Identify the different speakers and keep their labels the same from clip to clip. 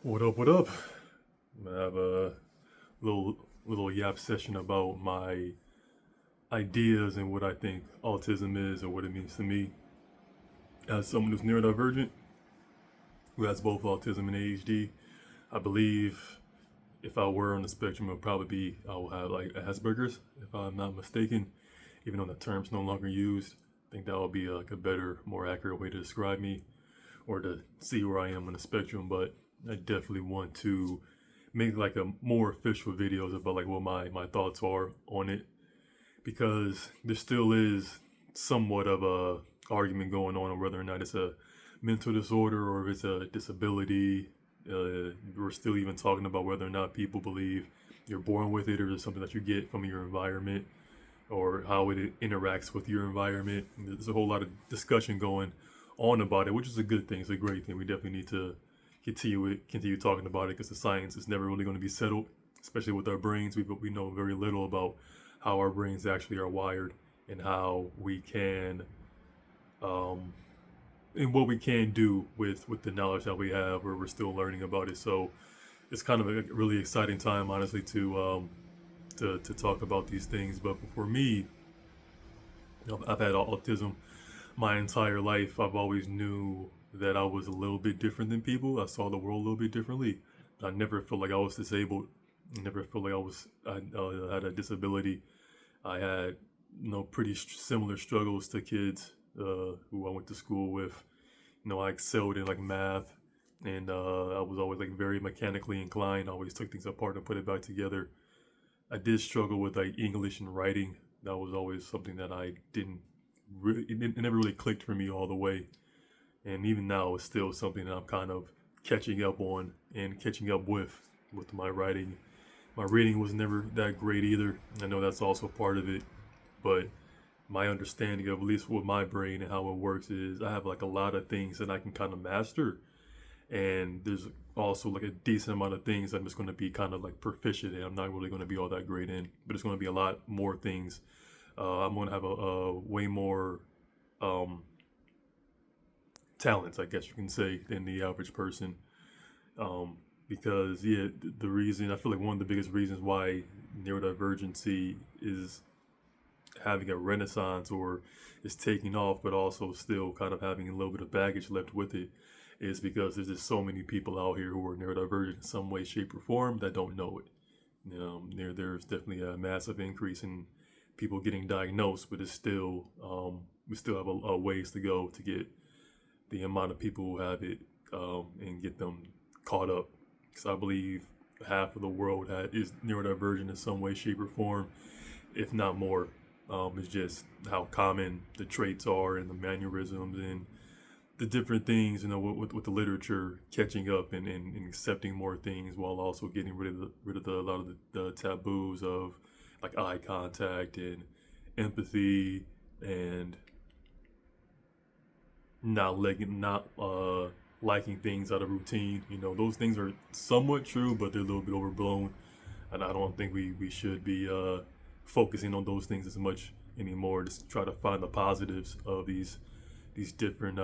Speaker 1: What up? What up? I have a little yap session about my ideas and what I think autism is or what it means to me. As someone who's neurodivergent, who has both autism and ADHD, I believe if I were on the spectrum, it would probably be I will have like Asperger's, if I'm not mistaken. Even though the term's no longer used, I think that would be like a better, more accurate way to describe me or to see where I am on the spectrum. But I definitely want to make like a more official videos about like what my thoughts are on it, because there still is somewhat of a argument going on whether or not it's a mental disorder or if it's a disability. We're still even talking about whether or not people believe you're born with it or is something that you get from your environment or how it interacts with your environment. There's a whole lot of discussion going on about it, which is a good thing. It's a great thing. We definitely need to continue talking about it because the science is never really going to be settled, especially with our brains. We know very little about how our brains actually are wired and how we can um, and what we can do with the knowledge that we have, where we're still learning about it. So it's kind of a really exciting time, honestly, to talk about these things. But for me, I've had autism my entire life. I've always knew that I was a little bit different than people. I saw the world a little bit differently. I never felt like I was disabled. I never felt like I had a disability. I had pretty similar struggles to kids who I went to school with. I excelled in like math, and I was always like very mechanically inclined. I always took things apart and put it back together. I did struggle with like English and writing. That was always something that I didn't really, it never really clicked for me all the way. And even now, it's still something that I'm kind of catching up on and catching up with my writing. My reading was never that great either. I know that's also part of it, but my understanding of at least with my brain and how it works is I have like a lot of things that I can kind of master, and there's also like a decent amount of things I'm just going to be kind of like proficient in. I'm not really going to be all that great in, but it's going to be a lot more things. I'm going to have a way more um, talents, I guess you can say, than the average person. Because the reason I feel like one of the biggest reasons why neurodivergency is having a renaissance or is taking off, but also still kind of having a little bit of baggage left with it, is because there's just so many people out here who are neurodivergent in some way, shape, or form that don't know it. There's definitely a massive increase in people getting diagnosed, but it's still we still have a ways to go to get the amount of people who have it and get them caught up. Because I believe half of the world is neurodivergent in some way, shape, or form, if not more. It's just how common the traits are and the mannerisms and the different things, with the literature catching up and accepting more things while also getting rid of a lot of the taboos of like eye contact and empathy and not liking things out of routine. Those things are somewhat true, but they're a little bit overblown, and I don't think we should be focusing on those things as much anymore. Just try to find the positives of these different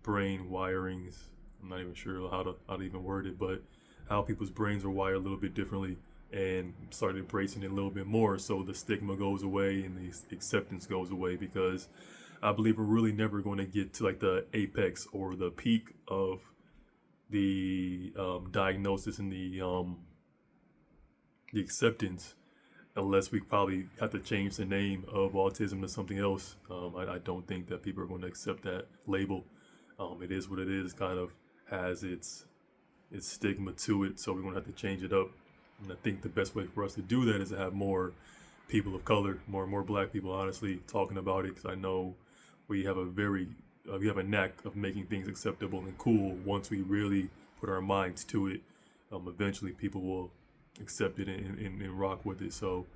Speaker 1: brain wirings. I'm not even sure how to even word it, but how people's brains are wired a little bit differently, and start embracing it a little bit more, so the stigma goes away and the acceptance goes away. Because I believe we're really never going to get to like the apex or the peak of the diagnosis and the acceptance unless we probably have to change the name of autism to something else. I don't think that people are going to accept that label. It is what it is. Kind of has its stigma to it, so we're going to have to change it up. And I think the best way for us to do that is to have more people of color, more Black people, honestly, talking about it. Because I know we have we have a knack of making things acceptable and cool once we really put our minds to it. Eventually, people will accept it and rock with it. So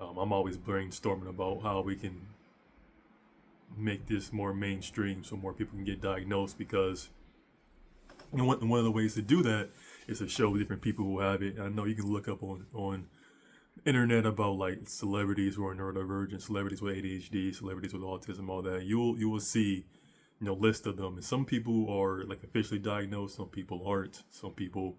Speaker 1: I'm always brainstorming about how we can make this more mainstream so more people can get diagnosed. Because one of the ways to do that is to show different people who have it. I know you can look up on internet about like celebrities who are neurodivergent, celebrities with ADHD, celebrities with autism, all that. You will see list of them. And some people are like officially diagnosed, some people aren't. Some people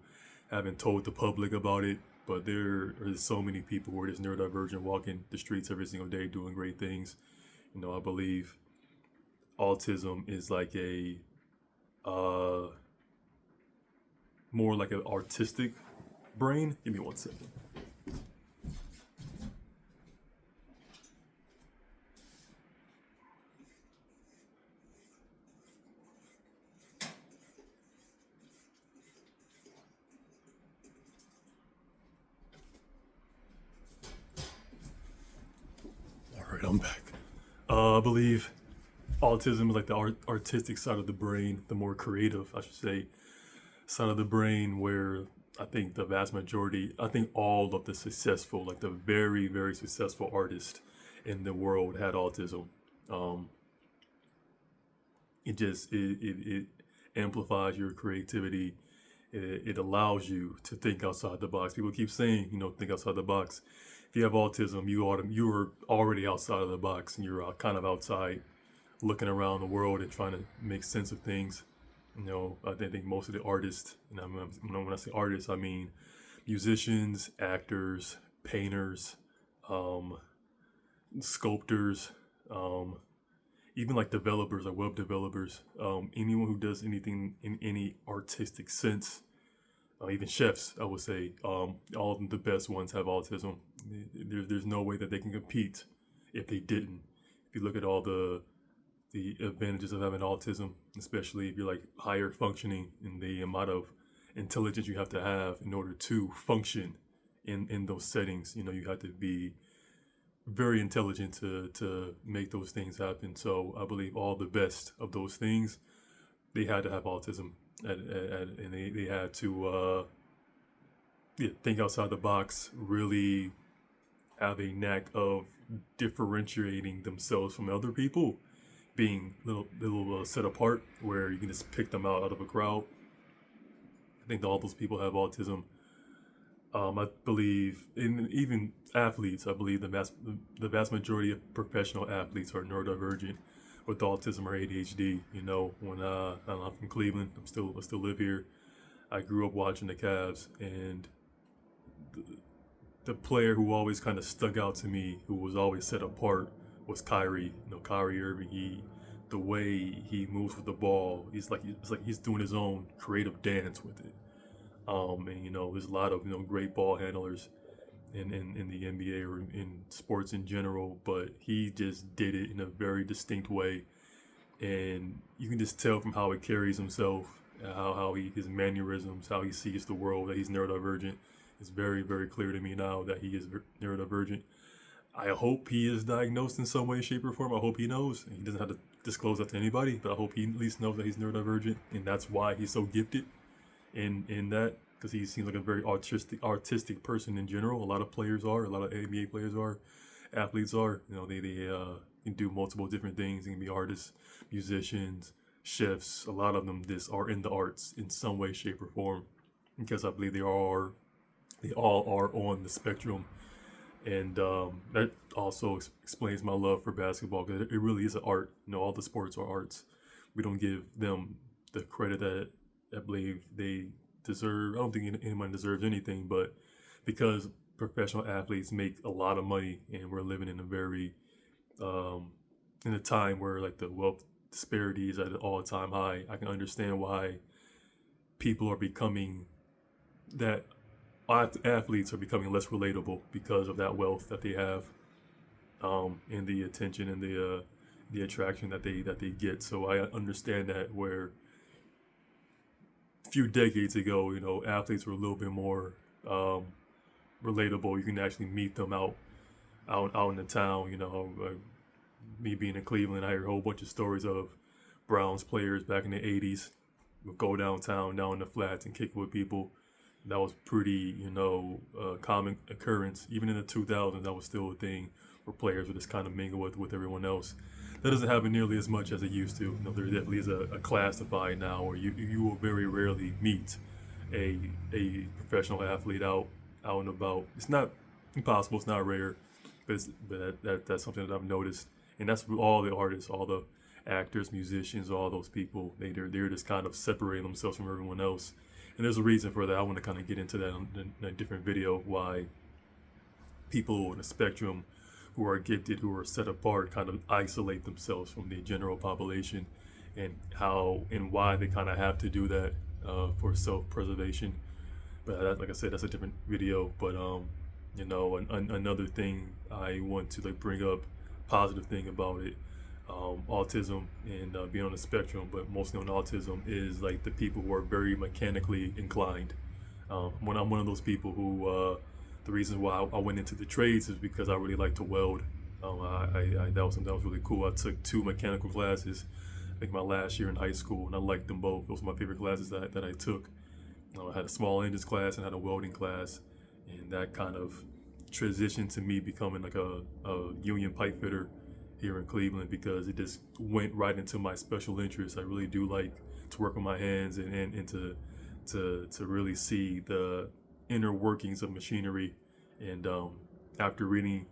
Speaker 1: haven't told the public about it. But there are so many people who are just neurodivergent walking the streets every single day doing great things. I believe autism is like a uh, more like an artistic brain. Give me 1 second. All right, I'm back. I believe autism is like the artistic side of the brain, the more creative, I should say, side of the brain, where I think the vast majority, I think all of the successful, like the very, very successful artists in the world had autism. Um, it amplifies your creativity. It allows you to think outside the box. People keep saying, think outside the box. If you have autism, you are already outside of the box, and you're kind of outside, looking around the world and trying to make sense of things. I think most of the artists, and when I say artists, I mean musicians, actors, painters, um, sculptors, um, even like developers, like web developers, anyone who does anything in any artistic sense, even chefs, I would say, all of them, the best ones have autism. There's no way that they can compete if they didn't. If you look at all the advantages of having autism, especially if you're like higher functioning, in the amount of intelligence you have to have in order to function in those settings. You have to be very intelligent to make those things happen. So I believe all the best of those things, they had to have autism, and they had to think outside the box, really have a knack of differentiating themselves from other people, being little set apart, where you can just pick them out of a crowd. I think all those people have autism. I believe, in even athletes, I believe the vast majority of professional athletes are neurodivergent with autism or ADHD. When I'm from Cleveland, I still live here. I grew up watching the Cavs, and the player who always kind of stuck out to me, who was always set apart, was Kyrie. Kyrie Irving. The way he moves with the ball, it's like he's doing his own creative dance with it. And there's a lot of great ball handlers in the NBA or in sports in general, but he just did it in a very distinct way, and you can just tell from how he carries himself, how his mannerisms, how he sees the world, that he's neurodivergent. It's very, very clear to me now that he is neurodivergent. I hope he is diagnosed in some way, shape, or form. I hope he knows. He doesn't have to disclose that to anybody, but I hope he at least knows that he's neurodivergent, and that's why he's so gifted in that, because he seems like a very artistic person in general. A lot of players are, a lot of NBA players are, athletes are. They can do multiple different things. They can be artists, musicians, chefs. A lot of them just are in the arts in some way, shape, or form, because I believe they all are on the spectrum. And that also explains my love for basketball, because it really is an art. All the sports are arts. We don't give them the credit that I believe they deserve. I don't think anyone deserves anything, but because professional athletes make a lot of money, and we're living in a very in a time where like the wealth disparity is at an all-time high, I can understand why people are becoming that athletes are becoming less relatable because of that wealth that they have, and the attention and the attraction that they get. So I understand that, where a few decades ago, athletes were a little bit more relatable. You can actually meet them out in the town. Me being in Cleveland, I hear a whole bunch of stories of Browns players back in the '80s would go down in the flats and kick with people. That was pretty, common occurrence. Even in the 2000s, that was still a thing where players would just kind of mingle with everyone else. That doesn't happen nearly as much as it used to. There definitely is a classified now where you will very rarely meet a professional athlete out and about. It's not impossible. It's not rare, but that's something that I've noticed, and that's with all the artists, all the actors, musicians, all those people. They're just kind of separating themselves from everyone else. And there's a reason for that. I want to kind of get into that in a different video, why people on the spectrum who are gifted, who are set apart, kind of isolate themselves from the general population, and how and why they kind of have to do that for self-preservation. But like I said, that's a different video. But another thing I want to like bring up, positive thing about it, autism and being on the spectrum, but mostly on autism, is like the people who are very mechanically inclined. When I'm one of those people who, the reason why I went into the trades is because I really like to weld. That was something that was really cool. I took 2 mechanical classes, I think my last year in high school, and I liked them both. Those were my favorite classes that I took. I had a small engines class and had a welding class, and that kind of transitioned to me becoming like a union pipe fitter here in Cleveland, because it just went right into my special interests. I really do like to work with my hands and to really see the inner workings of machinery. And after reading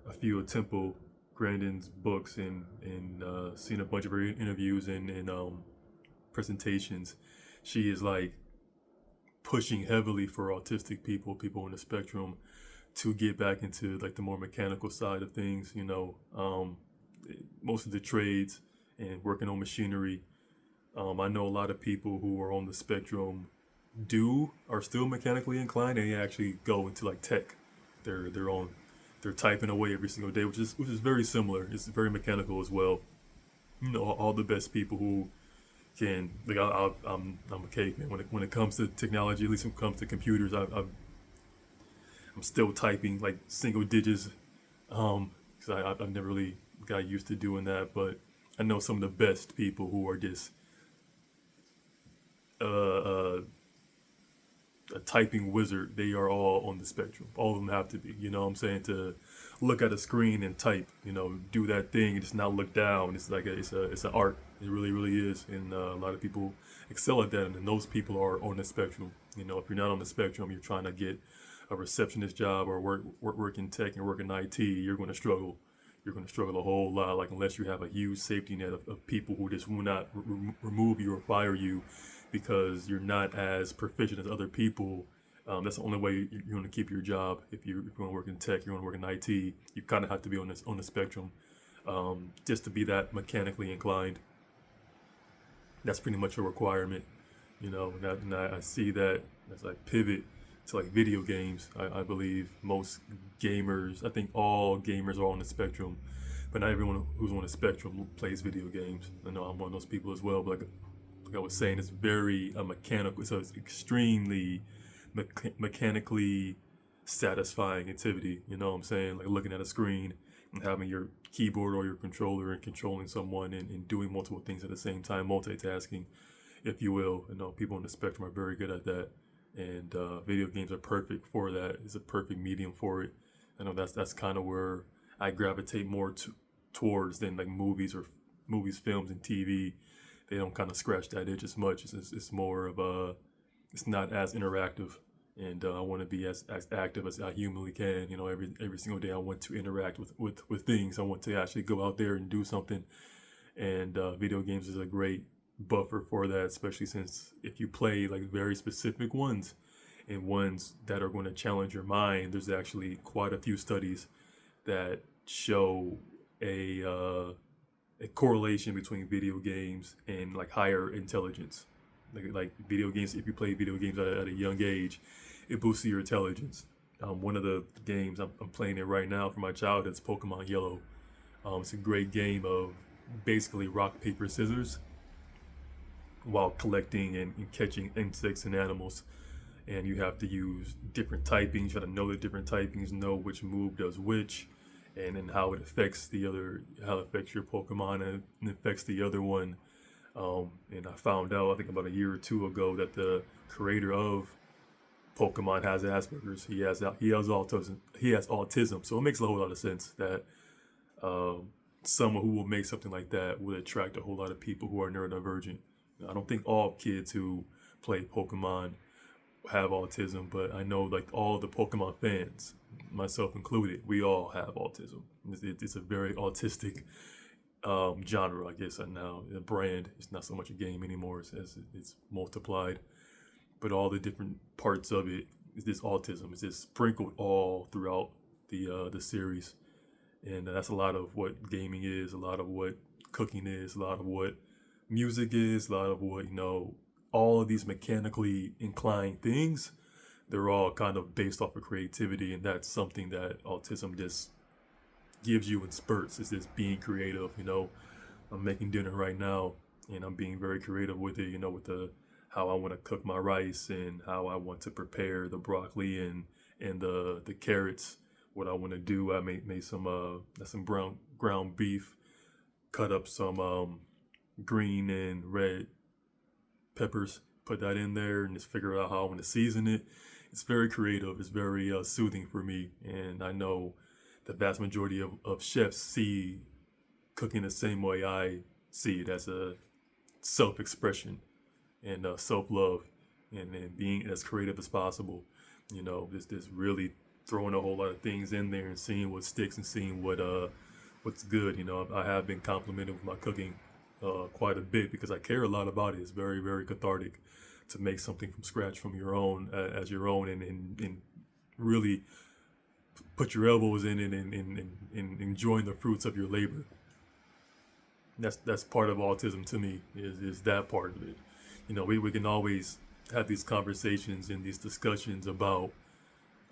Speaker 1: a few of Temple Grandin's books and seeing a bunch of her interviews and presentations, she is like pushing heavily for autistic people on the spectrum, to get back into like the more mechanical side of things. Most of the trades and working on machinery. I know a lot of people who are on the spectrum are still mechanically inclined, and they actually go into like tech. They're typing away every single day, which is very similar. It's very mechanical as well. All the best people who can, like, I'm a caveman when it comes to technology. At least when it comes to computers, I'm still typing like single digits, because I've never really got used to doing that. But I know some of the best people who are just a typing wizard. They are all on the spectrum. All of them have to be. You know what I'm saying? To look at a screen and type, do that thing and just not look down. It's like it's an art. It really, really is. And a lot of people excel at that. And those people are on the spectrum. If you're not on the spectrum, you're trying to get a receptionist job or work in tech and work in IT, you're going to struggle. You're going to struggle a whole lot, like, unless you have a huge safety net of people who just will not remove you or fire you because you're not as proficient as other people. That's the only way you're going to keep your job. If you want to work in tech, you want to work in IT, you kind of have to be on the spectrum, just to be that mechanically inclined. That's pretty much a requirement, and I see that as I pivot to like video games. I believe most gamers, I think all gamers are on the spectrum, but not everyone who's on the spectrum plays video games. I know I'm one of those people as well, but like I was saying, it's very mechanical. So it's extremely mechanically satisfying activity. You know what I'm saying? Like looking at a screen and having your keyboard or your controller and controlling someone and doing multiple things at the same time, multitasking, if you will. People on the spectrum are very good at that. And video games are perfect for that. It's a perfect medium for it. I know that's kind of where I gravitate more towards than like movies, films, and TV. They don't kind of scratch that itch as much. It's more of it's not as interactive, and I want to be as active as I humanly can. Every single day I want to interact with things. I want to actually go out there and do something, and video games is a great buffer for that, especially since if you play like very specific ones and ones that are going to challenge your mind, there's actually quite a few studies that show a correlation between video games and like higher intelligence. Like video games, if you play video games at a young age, it boosts your intelligence. One of the games I'm playing it right now from my childhood is Pokemon Yellow. It's a great game of basically rock, paper, scissors, while collecting and catching insects and animals. And you have to use different typings. You have to know the different typings, know which move does which, and then how it affects your Pokemon and affects the other one. And I found out, I think about a year or two ago, that the creator of Pokemon has Asperger's. He has autism. So it makes a whole lot of sense that someone who will make something like that would attract a whole lot of people who are neurodivergent. I don't think all kids who play Pokemon have autism, but I know like all the Pokemon fans, myself included, we all have autism. It's a very autistic genre, I guess, now a brand. It's not so much a game anymore as it's multiplied, but all the different parts of it is this autism. It's just sprinkled all throughout the series, and that's a lot of what gaming is, a lot of what cooking is, a lot of what music is, a lot of what all of these mechanically inclined things. They're all kind of based off of creativity, and that's something that autism just gives you in spurts. It's just being creative. I'm making dinner right now, and I'm being very creative with it. With the how I want to cook my rice and how I want to prepare the broccoli and the carrots. What I want to do, I made some brown ground beef, cut up some green and red peppers, put that in there, and just figure out how I want to season it. It's very creative. It's very soothing for me, and I know the vast majority of chefs see cooking the same way I see it, as a self-expression and self-love, and being as creative as possible. Just really throwing a whole lot of things in there and seeing what sticks and seeing what's good. I have been complimented with my cooking quite a bit because I care a lot about it. It's very, very cathartic to make something from scratch from your own, as your own, and really put your elbows in it and enjoying the fruits of your labor. That's part of autism to me, is that part of it. We can always have these conversations and these discussions about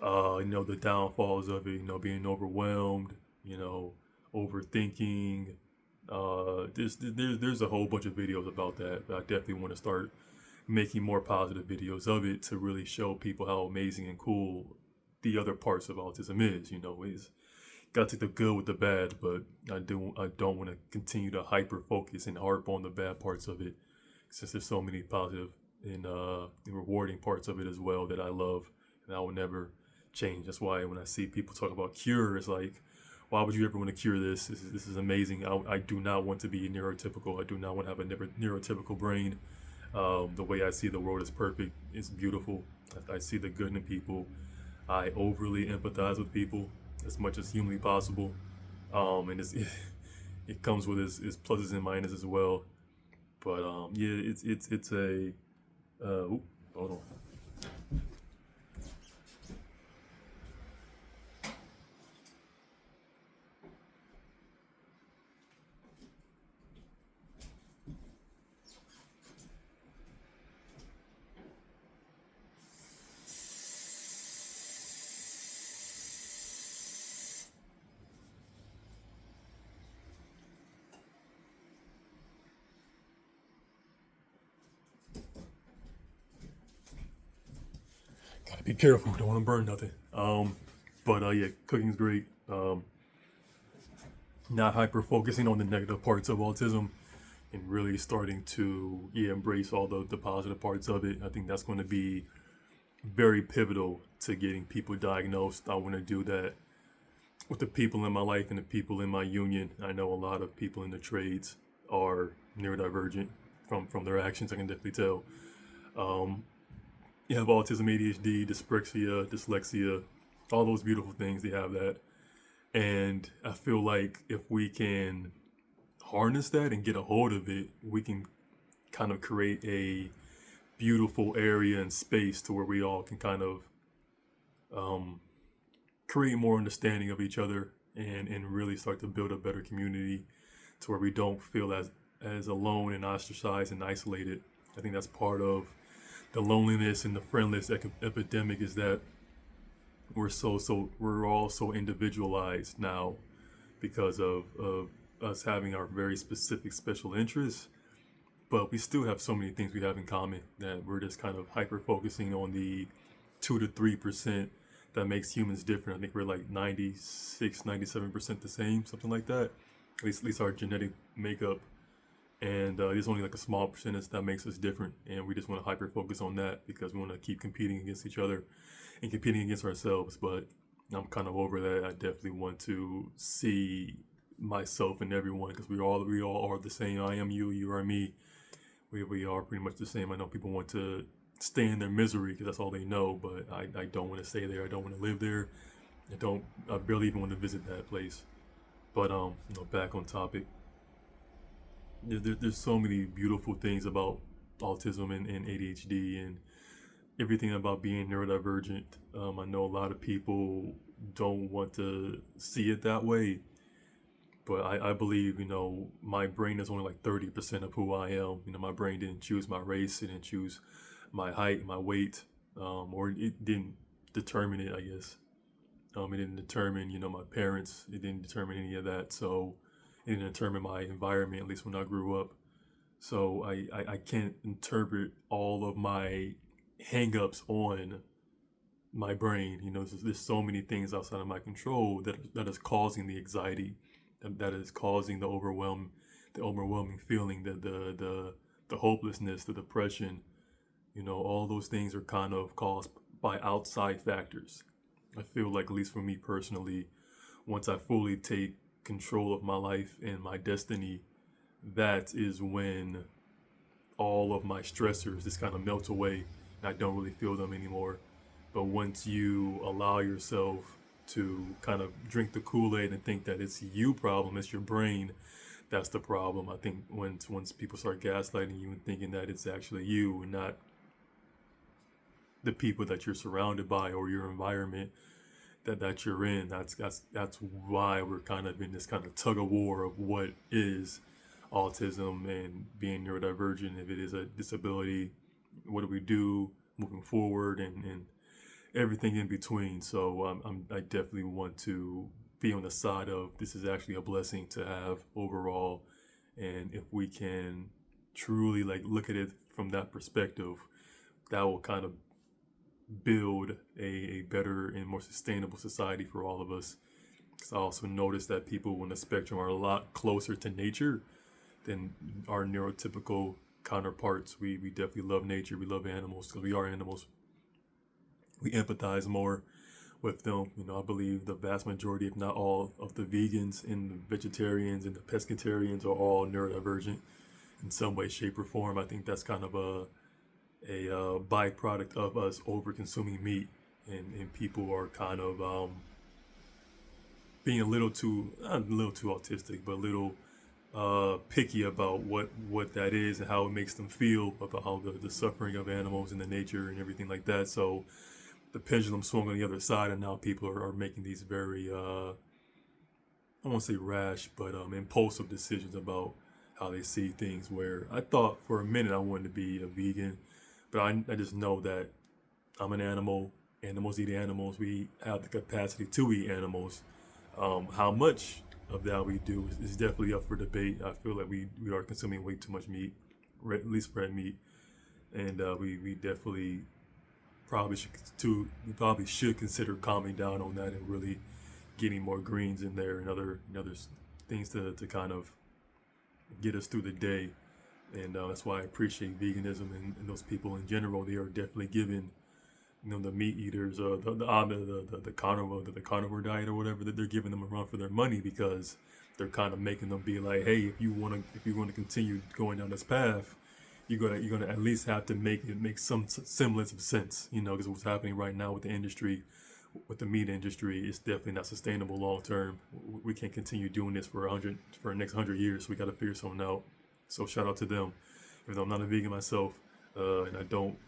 Speaker 1: the downfalls of it, being overwhelmed, overthinking. There's a whole bunch of videos about that. But I definitely want to start making more positive videos of it to really show people how amazing and cool the other parts of autism is. Is got to take the good with the bad, but I don't want to continue to hyper focus and harp on the bad parts of it, since there's so many positive and rewarding parts of it as well that I love, and I will never change. That's why when I see people talk about cure, it's like, why would you ever want to cure this? This is amazing. I do not want to be neurotypical. I do not want to have a neurotypical brain. The way I see the world is perfect. It's beautiful. I see the good in people. I overly empathize with people as much as humanly possible. And it comes with its pluses and minuses as well. But yeah, it's a hold on. Gotta be careful. Don't want to burn nothing. But yeah, cooking's great. Not hyper focusing on the negative parts of autism, and really starting to embrace all the positive parts of it. I think that's going to be very pivotal to getting people diagnosed. I want to do that with the people in my life and the people in my union. I know a lot of people in the trades are neurodivergent from their actions. I can definitely tell. Um, you have autism, ADHD, dyspraxia, dyslexia, all those beautiful things. They have that, and I feel like if we can harness that and get a hold of it, we can kind of create a beautiful area and space to where we all can kind of um, create more understanding of each other, and really start to build a better community to where we don't feel as alone and ostracized and isolated. I think that's part of the loneliness and the friendless epidemic, is that we're all so individualized now because of us having our very specific special interests, but we still have so many things we have in common that we're just kind of hyper focusing on the 2 to 3% that makes humans different. I think we're like 96, 97% the same, something like that. At least our genetic makeup. And there's only like a small percentage that makes us different. And we just want to hyper focus on that because we want to keep competing against each other and competing against ourselves. But I'm kind of over that. I definitely want to see myself and everyone, because we all are the same. I am you, you are me. We are pretty much the same. I know people want to stay in their misery because that's all they know, but I don't want to stay there. I don't want to live there. I barely even want to visit that place. But back on topic. there's so many beautiful things about autism and ADHD and everything about being neurodivergent. I know a lot of people don't want to see it that way, but I believe, my brain is only like 30% of who I am. My brain didn't choose my race, it didn't choose my height, my weight, or it didn't determine it, I guess. It didn't determine, my parents, it didn't determine any of that. So it didn't determine my environment, at least when I grew up. So I can't interpret all of my hangups on my brain. There's so many things outside of my control that is causing the anxiety, that is causing the overwhelming feeling, the hopelessness, the depression. All those things are kind of caused by outside factors. I feel like, at least for me personally, once I fully take control of my life and my destiny, that is when all of my stressors just kind of melt away and I don't really feel them anymore. But once you allow yourself to kind of drink the Kool-Aid and think that it's you problem, it's your brain, that's the problem. I think once people start gaslighting you and thinking that it's actually you and not the people that you're surrounded by or your environment that you're in, that's why we're kind of in this kind of tug of war of what is autism and being neurodivergent. If it is a disability, what do we do moving forward, and everything in between. So I definitely want to be on the side of this is actually a blessing to have overall, and if we can truly like look at it from that perspective, that will kind of build a better and more sustainable society for all of us. Because I also noticed that people on the spectrum are a lot closer to nature than our neurotypical counterparts. We definitely love nature. We love animals because we are animals. We empathize more with them. I believe the vast majority, if not all, of the vegans and the vegetarians and the pescatarians are all neurodivergent in some way, shape, or form. I think that's kind of a byproduct of us over consuming meat, and people are kind of being a little too, not a little too autistic, but a little picky about what that is and how it makes them feel about how the suffering of animals and the nature and everything like that. So the pendulum swung on the other side, and now people are making these very I won't say rash, but impulsive decisions about how they see things. Where I thought for a minute I wanted to be a vegan, but I just know that I'm an animal. Animals eat animals. We have the capacity to eat animals. How much of that we do is definitely up for debate. I feel like we are consuming way too much meat, at least red meat, and we definitely probably should consider calming down on that and really getting more greens in there and other things to kind of get us through the day. And that's why I appreciate veganism and those people in general. They are definitely giving the meat eaters, the carnivore diet or whatever, that they're giving them a run for their money, because they're kind of making them be like, hey, if you want to continue going down this path, you're gonna at least have to make it make some semblance of sense, because what's happening right now with the industry, with the meat industry, is definitely not sustainable long term. We can't continue doing this for the next 100 years. So we got to figure something out. So shout out to them. Even though I'm not a vegan myself, and I don't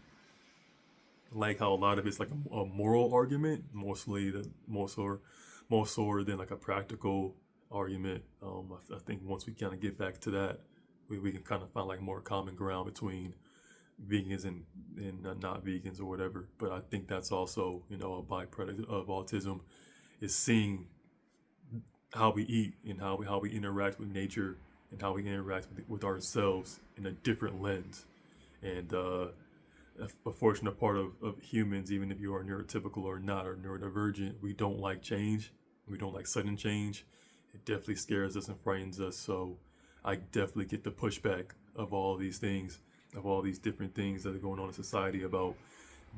Speaker 1: like how a lot of it's like a moral argument, more so than like a practical argument. I think once we kind of get back to that, we can kind of find like more common ground between vegans and not vegans or whatever. But I think that's also a byproduct of autism, is seeing how we eat and how we interact with nature and how we interact with ourselves in a different lens. And a fortunate part of humans, even if you are neurotypical or not, or neurodivergent, we don't like change. We don't like sudden change. It definitely scares us and frightens us. So I definitely get the pushback of all these things, of all these different things that are going on in society about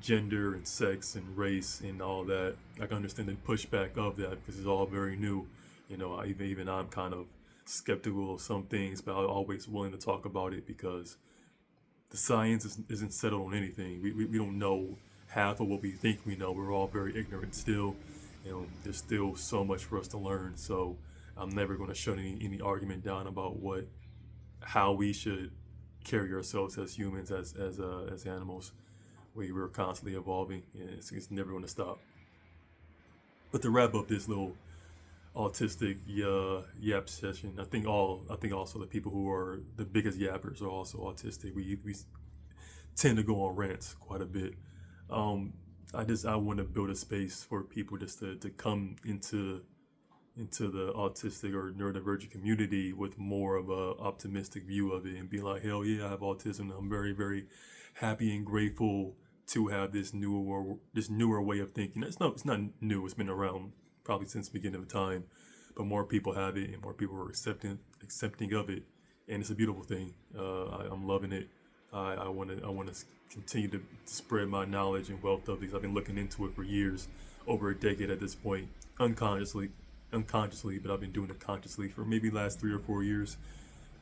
Speaker 1: gender and sex and race and all that. I can understand the pushback of that because it's all very new. Even I'm kind of skeptical of some things, but I'm always willing to talk about it because the science isn't settled on anything. We don't know half of what we think we know. We're all very ignorant still. There's still so much for us to learn. So I'm never going to shut any argument down about what how we should carry ourselves as humans, as animals. We're constantly evolving, and it's never going to stop. But to wrap up this little autistic yap session, I think also the people who are the biggest yappers are also autistic. We tend to go on rants quite a bit. Um, I want to build a space for people just to come into the autistic or neurodivergent community with more of a optimistic view of it and be like, hell yeah, I have autism. I'm very, very happy and grateful to have this newer way of thinking. It's not new. It's been around probably since the beginning of time, but more people have it and more people are accepting of it, and it's a beautiful thing. I'm loving it. I want to continue to spread my knowledge and wealth of these. I've been looking into it for years, over a decade at this point, unconsciously, but I've been doing it consciously for maybe last 3 or 4 years.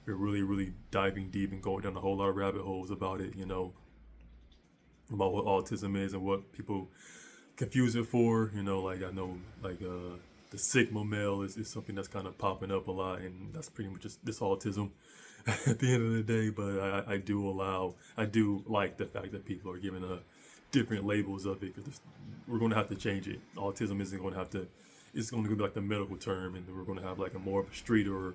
Speaker 1: We're really diving deep and going down a whole lot of rabbit holes about it, about what autism is and what people confuse it for. Like I know, like the Sigma male is something that's kind of popping up a lot, and that's pretty much just this autism at the end of the day. But I do like the fact that people are giving different labels of it, because we're going to have to change it. Autism isn't going to have to. It's going to be like the medical term, and we're going to have like a more of a street or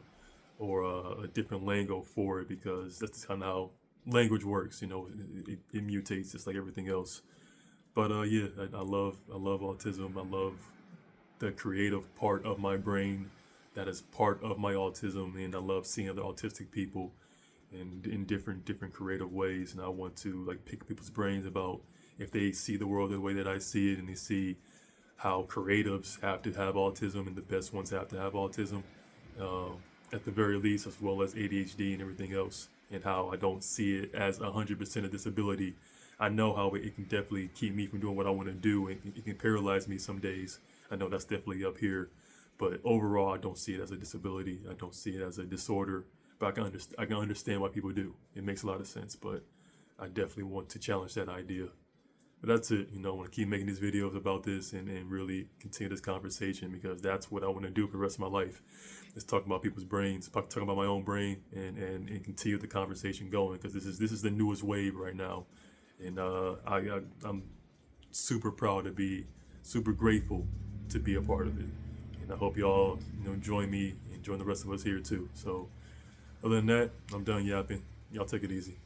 Speaker 1: a different lingo for it, because that's kind of how language works. It mutates just like everything else. But yeah, I love autism. I love the creative part of my brain that is part of my autism, and I love seeing other autistic people in different creative ways. And I want to like pick people's brains about if they see the world the way that I see it, and they see how creatives have to have autism and the best ones have to have autism, uh, at the very least, as well as ADHD and everything else, and how I don't see it as 100% a disability. I know how it can definitely keep me from doing what I want to do, and it can paralyze me some days. I know that's definitely up here, but overall, I don't see it as a disability. I don't see it as a disorder. But I can understand why people do. It makes a lot of sense, but I definitely want to challenge that idea. But that's it. I want to keep making these videos about this and really continue this conversation, because that's what I want to do for the rest of my life. Is talk about people's brains, talk about my own brain, and continue the conversation going, because this is the newest wave right now. And I'm super proud to be, super grateful to be a part of it. And I hope y'all join me and join the rest of us here too. So other than that, I'm done yapping. Y'all take it easy.